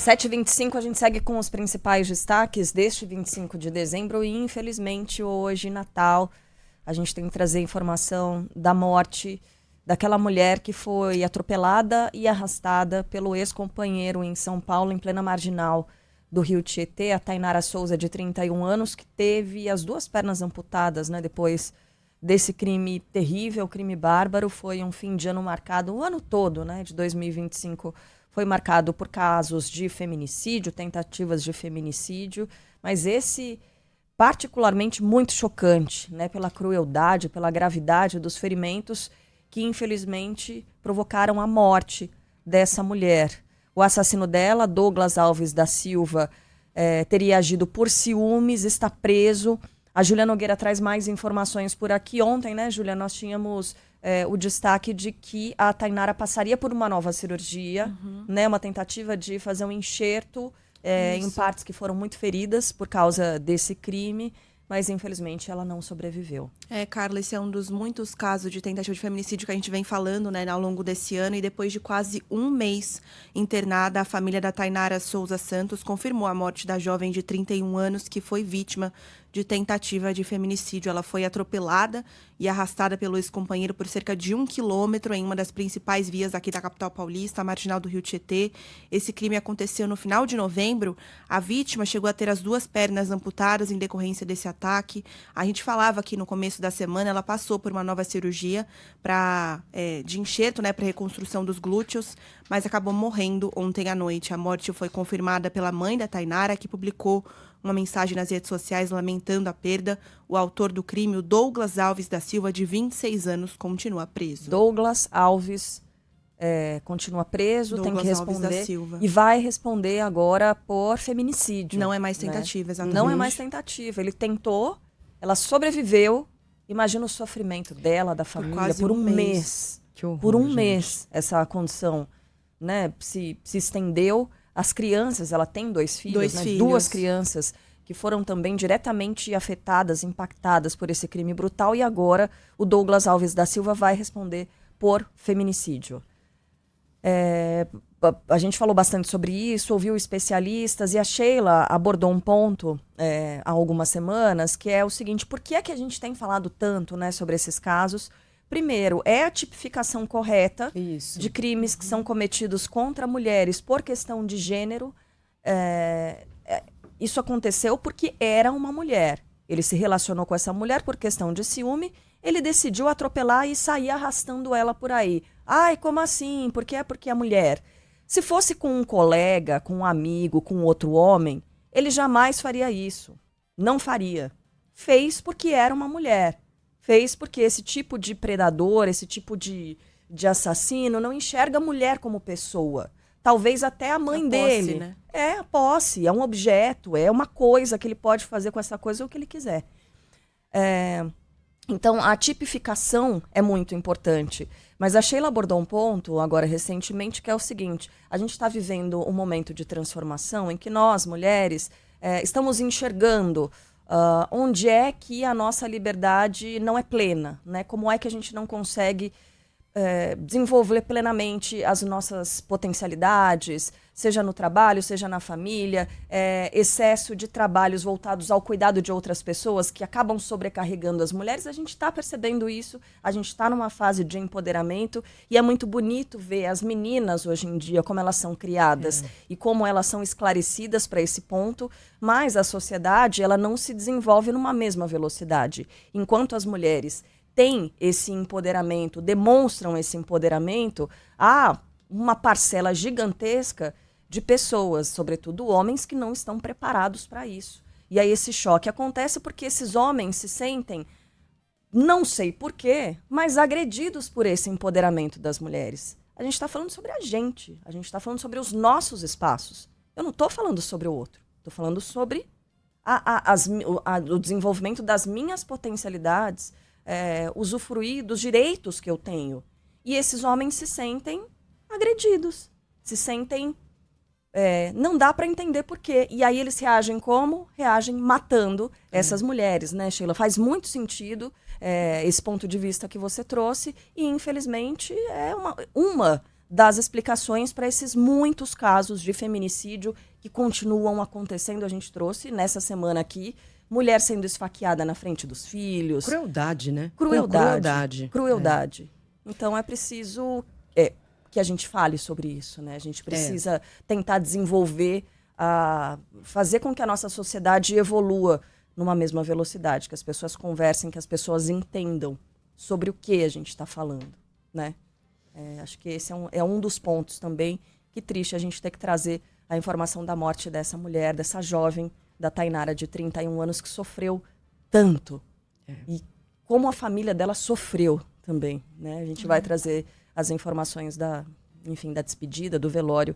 7h25, a gente segue com os principais destaques deste 25 de dezembro e, infelizmente, hoje, Natal, a gente tem que trazer informação da morte daquela mulher que foi atropelada e arrastada pelo ex-companheiro em São Paulo, em plena marginal do Rio Tietê, a Tainara Souza, de 31 anos, que teve as 2 pernas amputadas, né, depois desse crime terrível, crime bárbaro. Foi um fim de ano marcado, o ano todo, né, de 2025, foi marcado por casos de feminicídio, tentativas de feminicídio, mas esse particularmente muito chocante, né, pela crueldade, pela gravidade dos ferimentos que infelizmente provocaram a morte dessa mulher. O assassino dela, Douglas Alves da Silva, teria agido por ciúmes, está preso. A Júlia Nogueira traz mais informações por aqui. Ontem, né, Júlia, nós tínhamos o destaque de que a Tainara passaria por uma nova cirurgia, né, uma tentativa de fazer um enxerto em partes que foram muito feridas por causa desse crime, mas infelizmente ela não sobreviveu. Carla, esse é um dos muitos casos de tentativa de feminicídio que a gente vem falando, né, ao longo desse ano, e depois de quase um mês internada, a família da Tainara Souza Santos confirmou a morte da jovem de 31 anos que foi vítima de tentativa de feminicídio. Ela foi atropelada e arrastada pelo ex-companheiro por cerca de 1 quilômetro em uma das principais vias aqui da capital paulista, a marginal do Rio Tietê. Esse crime aconteceu no final de novembro. A vítima chegou a ter as 2 pernas amputadas em decorrência desse ataque. A gente falava aqui no começo da semana, ela passou por uma nova cirurgia de enxerto, né, para reconstrução dos glúteos, mas acabou morrendo ontem à noite. A morte foi confirmada pela mãe da Tainara, que publicou uma mensagem nas redes sociais lamentando a perda. O autor do crime, o Douglas Alves da Silva, de 26 anos, continua preso. Douglas Alves continua preso, Douglas tem que Alves responder. da Silva. E vai responder agora por feminicídio. Não é mais tentativa, exatamente. Não é mais tentativa. Ele tentou, ela sobreviveu. Imagina o sofrimento dela, da família, por um mês. Que horror, por um gente. mês, essa condição, né, se estendeu. As crianças, ela tem 2 filhos, 2 né? filhos. 2 crianças que foram também diretamente afetadas, impactadas por esse crime brutal. E agora o Douglas Alves da Silva vai responder por feminicídio. A gente falou bastante sobre isso, ouviu especialistas, e a Sheila abordou um ponto há algumas semanas, que é o seguinte: por que é que a gente tem falado tanto, né, sobre esses casos? Primeiro, é a tipificação correta de crimes que são cometidos contra mulheres por questão de gênero. Isso aconteceu porque era uma mulher. Ele se relacionou com essa mulher por questão de ciúme, ele decidiu atropelar e sair arrastando ela por aí. Ai, como assim? Porque é mulher. Se fosse com um colega, com um amigo, com outro homem, ele jamais faria isso. Não faria. Fez porque era uma mulher. Fez porque esse tipo de predador, esse tipo de assassino não enxerga a mulher como pessoa. Talvez até a mãe dele. Né? É a posse, é um objeto, é uma coisa que ele pode fazer com essa coisa o que ele quiser. Então, a tipificação é muito importante. Mas a Sheila abordou um ponto, agora recentemente, que é o seguinte: a gente está vivendo um momento de transformação em que nós, mulheres, estamos enxergando onde é que a nossa liberdade não é plena, né? Como é que a gente não consegue desenvolver plenamente as nossas potencialidades, seja no trabalho, seja na família, excesso de trabalhos voltados ao cuidado de outras pessoas que acabam sobrecarregando as mulheres. A gente está percebendo isso, a gente está numa fase de empoderamento, e é muito bonito ver as meninas hoje em dia, como elas são criadas e como elas são esclarecidas para esse ponto, mas a sociedade, ela não se desenvolve numa mesma velocidade. Enquanto as mulheres têm esse empoderamento, demonstram esse empoderamento, há uma parcela gigantesca de pessoas, sobretudo homens, que não estão preparados para isso. E aí esse choque acontece porque esses homens se sentem, não sei porquê, mas agredidos por esse empoderamento das mulheres. A gente está falando sobre a gente está falando sobre os nossos espaços. Eu não estou falando sobre o outro, estou falando sobre o desenvolvimento das minhas potencialidades, usufruir dos direitos que eu tenho. E esses homens se sentem agredidos, se sentem... não dá para entender por quê. E aí eles reagem como? Reagem matando essas mulheres, né, Sheila? Faz muito sentido esse ponto de vista que você trouxe, e infelizmente é uma das explicações para esses muitos casos de feminicídio que continuam acontecendo. A gente trouxe nessa semana aqui mulher sendo esfaqueada na frente dos filhos. Crueldade, né? Crueldade. Crueldade. Então é preciso que a gente fale sobre isso, né? A gente precisa tentar desenvolver, fazer com que a nossa sociedade evolua numa mesma velocidade, que as pessoas conversem, que as pessoas entendam sobre o que a gente está falando, né? Acho que esse é um dos pontos também. Que triste a gente ter que trazer a informação da morte dessa mulher, dessa jovem, da Tainara, de 31 anos, que sofreu tanto. E como a família dela sofreu também, né? A gente vai trazer as informações da despedida, do velório,